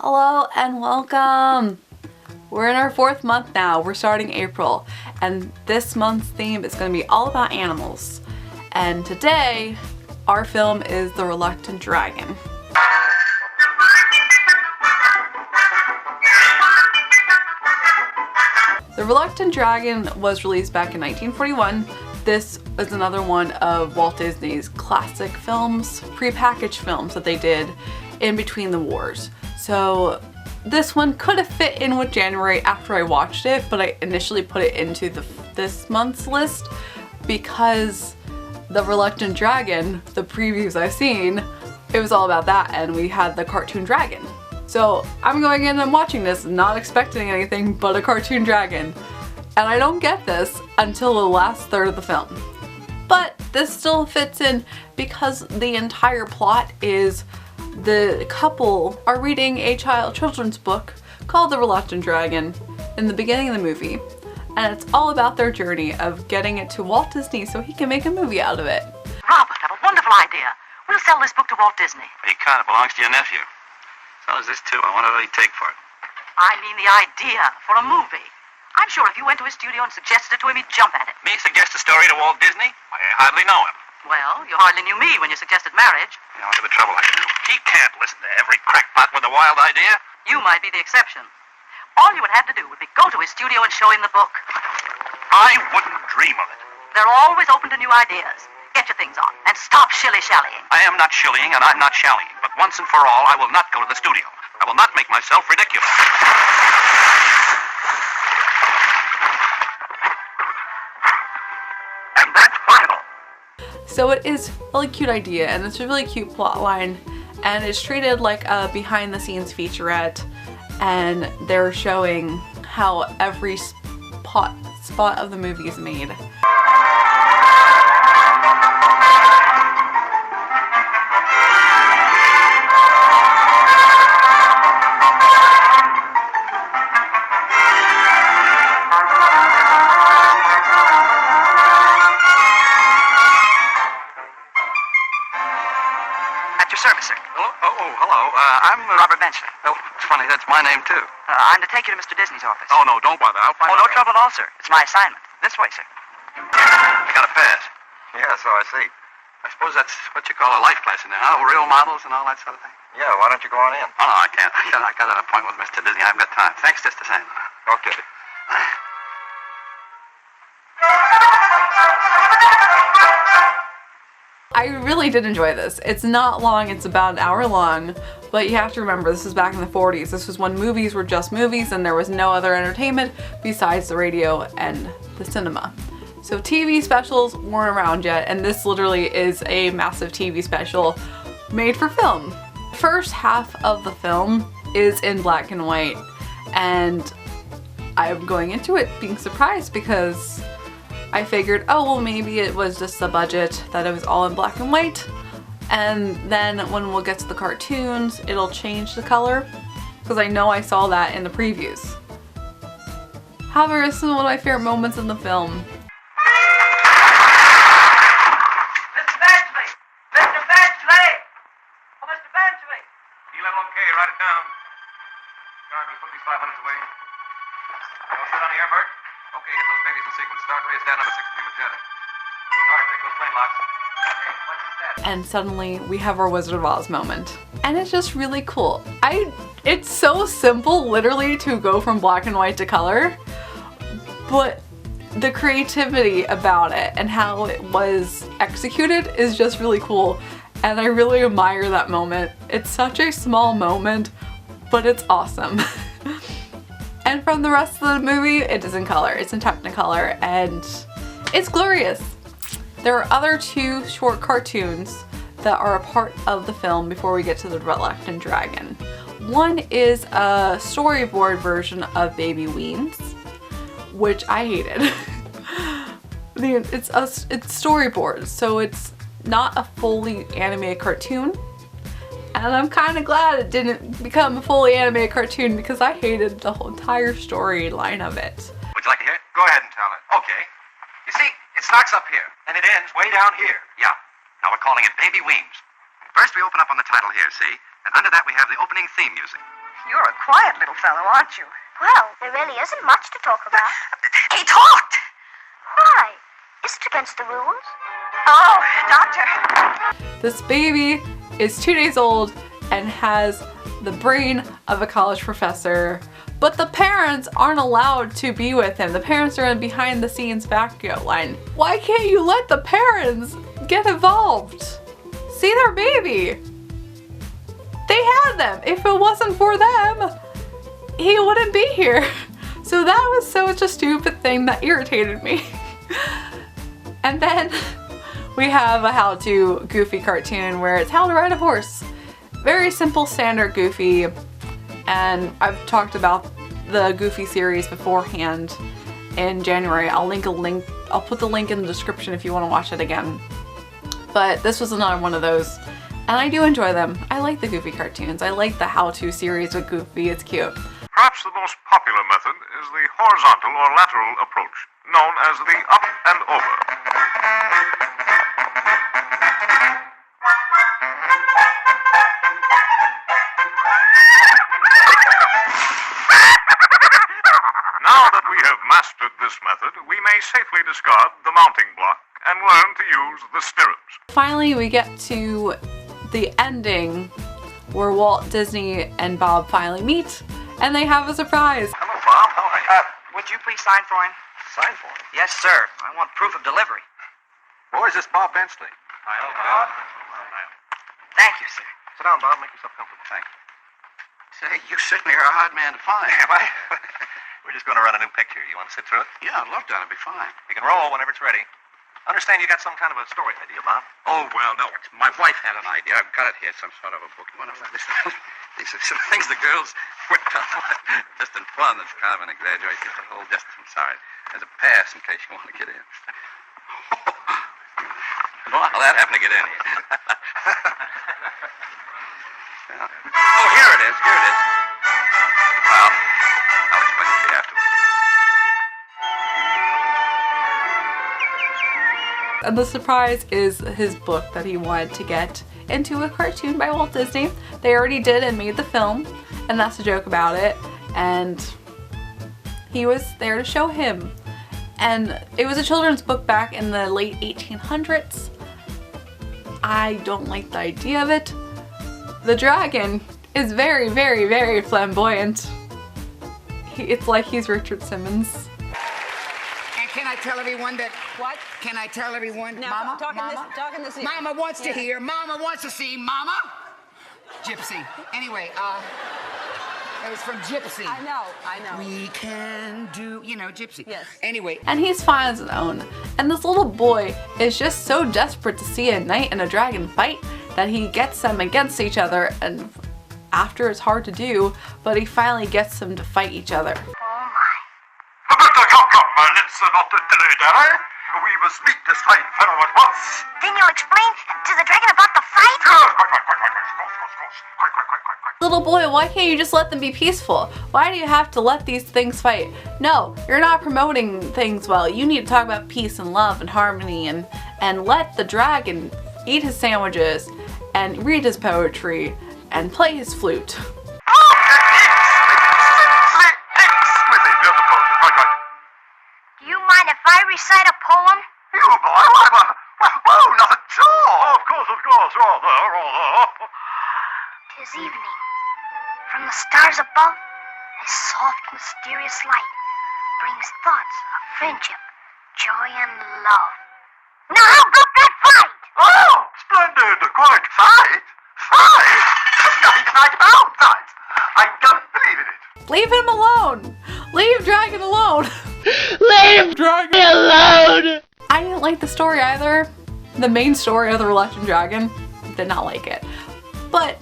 Hello and welcome! We're in our 4th month now. We're starting April, and this month's theme is going to be all about animals. And today, our film is The Reluctant Dragon. The Reluctant Dragon was released back in 1941. This is another one of Walt Disney's classic films, prepackaged films that they did in between the wars. So this one could have fit in with January after I watched it, but I initially put it into this month's list because The Reluctant Dragon, the previews I've seen, it was all about that, and we had the cartoon dragon. So I'm going in and watching this not expecting anything but a cartoon dragon. And I don't get this until the last third of the film. But this still fits in because the entire plot is the couple are reading a children's book called The Reluctant Dragon in the beginning of the movie. And it's all about their journey of getting it to Walt Disney so he can make a movie out of it. Robert, I have a wonderful idea. We'll sell this book to Walt Disney. He kind of belongs to your nephew. So does this too. I wonder what he'd take for it. I mean the idea for a movie. I'm sure if you went to his studio and suggested it to him, he'd jump at it. Me suggest a story to Walt Disney? I hardly know him. Well, you hardly knew me when you suggested marriage. You know, look at the trouble I can do. He can't listen to every crackpot with a wild idea. You might be the exception. All you would have to do would be go to his studio and show him the book. I wouldn't dream of it. They're always open to new ideas. Get your things on and stop shilly-shallying. I am not shillying and I'm not shallying. But once and for all, I will not go to the studio. I will not make myself ridiculous. And that's final. So it is a really cute idea, and it's a really cute plot line, and it's treated like a behind the scenes featurette, and they're showing how every spot of the movie is made. Service, sir. Hello. I'm Robert Benchley. Oh, it's funny. That's my name, too. I'm to take you to Mr. Disney's office. Oh, no, don't bother. I'll find no out. trouble at all, sir. It's my assignment. This way, sir. I got a pass. Yeah, so I see. I suppose that's what you call a life class in there, huh? Real models and all that sort of thing? Yeah, why don't you go on in? Oh, no, I can't. I got an appointment with Mr. Disney. I haven't got time. Thanks just the same. Okay. I really did enjoy this. It's not long, it's about an hour long, but you have to remember this was back in the 40s. This was when movies were just movies and there was no other entertainment besides the radio and the cinema. So TV specials weren't around yet, and this literally is a massive TV special made for film. The first half of the film is in black and white, and I'm going into it being surprised because I figured, oh well, maybe it was just the budget that it was all in black and white, and then when we'll get to the cartoons it'll change the color, because I know I saw that in the previews. However, this is one of my favorite moments in the film. Mr. Benchley! Mr. Benchley! Oh, Mr. Benchley! E-level okay, write it down. Guard, will you put these 500s away? All set on the air, Bert? Okay, hit those babies in sequence. Start raise down number 6 to be magenta. Guard, take those plane locks. Okay, what's the step? And suddenly we have our Wizard of Oz moment. And it's just really cool. It's so simple literally to go from black and white to color, but the creativity about it and how it was executed is just really cool, and I really admire that moment. It's such a small moment, but it's awesome. And from the rest of the movie, it is in color. It's in Technicolor, and it's glorious. There are other 2 short cartoons that are a part of the film before we get to the Reluctant Dragon. One is a storyboard version of Baby Weems, which I hated. It's storyboard, so it's not a fully animated cartoon. And I'm kind of glad it didn't become a fully animated cartoon because I hated the whole entire storyline of it. Would you like to hear it? Go ahead and tell it. Okay. You see, it starts up here, and it ends way down here. Yeah. Now we're calling it Baby Weems. First we open up on the title here, see? And under that we have the opening theme music. You're a quiet little fellow, aren't you? Well, there really isn't much to talk about. He talked! Why? Is it against the rules? Oh, Doctor. This baby is 2 days old and has the brain of a college professor, but the parents aren't allowed to be with him. The parents are in behind the scenes backup line. Why can't you let the parents get involved? See their baby. They had them. If it wasn't for them, he wouldn't be here. So that was such a stupid thing that irritated me. And then we have a how-to Goofy cartoon where it's how to ride a horse. Very simple, standard Goofy. And I've talked about the Goofy series beforehand in January. I'll put the link in the description if you want to watch it again. But this was another one of those. And I do enjoy them. I like the Goofy cartoons. I like the how-to series with Goofy. It's cute. Perhaps the most popular method is the horizontal or lateral approach, known as the up and over. Now that we have mastered this method, we may safely discard the mounting block and learn to use the stirrups. Finally, we get to the ending where Walt Disney and Bob finally meet and they have a surprise. Hello, Bob. How are you? Would you please sign for him? Sign for him. Yes, sir. I want proof of delivery. Boys, this Bob Bensley. Hi, Bob. Thank you, sir. Sit down, Bob. Make yourself comfortable. Thank you. Say, you certainly are a hard man to find. Am I? We're just going to run a new picture. You want to sit through it? Yeah, I'd love that. It'd be fine. You can roll whenever it's ready. Understand you got some kind of a story idea, Bob? Oh, well, no. My wife had an idea. I've got it here, some sort of a book. One of these are some things the girls worked on. Just in fun. It's kind of an exaggeration. It's a whole just, I'm sorry. There's a pass in case you want to get in. Well, that happened to get in here. Yeah. Oh, here it is. Here it is. Well, I'll explain it to you afterwards. And the surprise is his book that he wanted to get into a cartoon by Walt Disney. They already did and made the film, and that's the joke about it. And he was there to show him. And it was a children's book back in the late 1800s. I don't like the idea of it. The dragon is very, very, very flamboyant. It's like he's Richard Simmons. And can I tell everyone that... What? Can I tell everyone... Now, Mama? talking this ear. Mama wants to hear. Mama wants to see. Mama? Gypsy. Anyway, it was from Gypsy. I know. We can do... You know, Gypsy. Yes. Anyway. And he's fine on his own. And this little boy is just so desperate to see a knight and a dragon fight that he gets them against each other, and after it's hard to do, but he finally gets them to fight each other. Oh my. Come, let's not delay. We must meet this fine fellow at once. Then you'll explain to the dragon about the fight? Little boy, why can't you just let them be peaceful? Why do you have to let these things fight? No, you're not promoting things well. You need to talk about peace and love and harmony and let the dragon eat his sandwiches and read his poetry and play his flute. Do you mind if I recite a poem? You, boy? Well, not at all. Of course, rather. 'Tis evening. From the stars above, a soft, mysterious light brings thoughts of friendship, joy, and love. Now how about that fight? Oh, splendid. Quite fight. Nothing about that. I don't believe in it. Leave him alone! Leave Dragon alone! Leave Dragon alone! I didn't like the story either. The main story of The Reluctant Dragon. Did not like it. But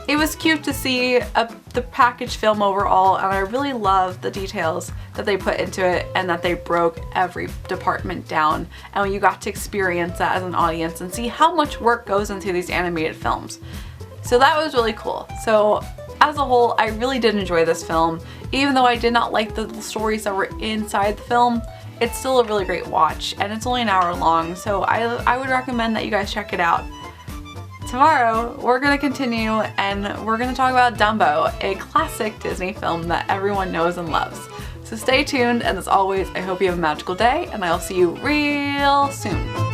it was cute to see the package film overall, and I really love the details that they put into it and that they broke every department down, and you got to experience that as an audience and see how much work goes into these animated films. So that was really cool. So as a whole, I really did enjoy this film. Even though I did not like the stories that were inside the film, it's still a really great watch, and it's only an hour long, so I would recommend that you guys check it out. tomorrow we're gonna continue and we're gonna talk about Dumbo, a classic Disney film that everyone knows and loves. So stay tuned, and as always, I hope you have a magical day, and I'll see you real soon.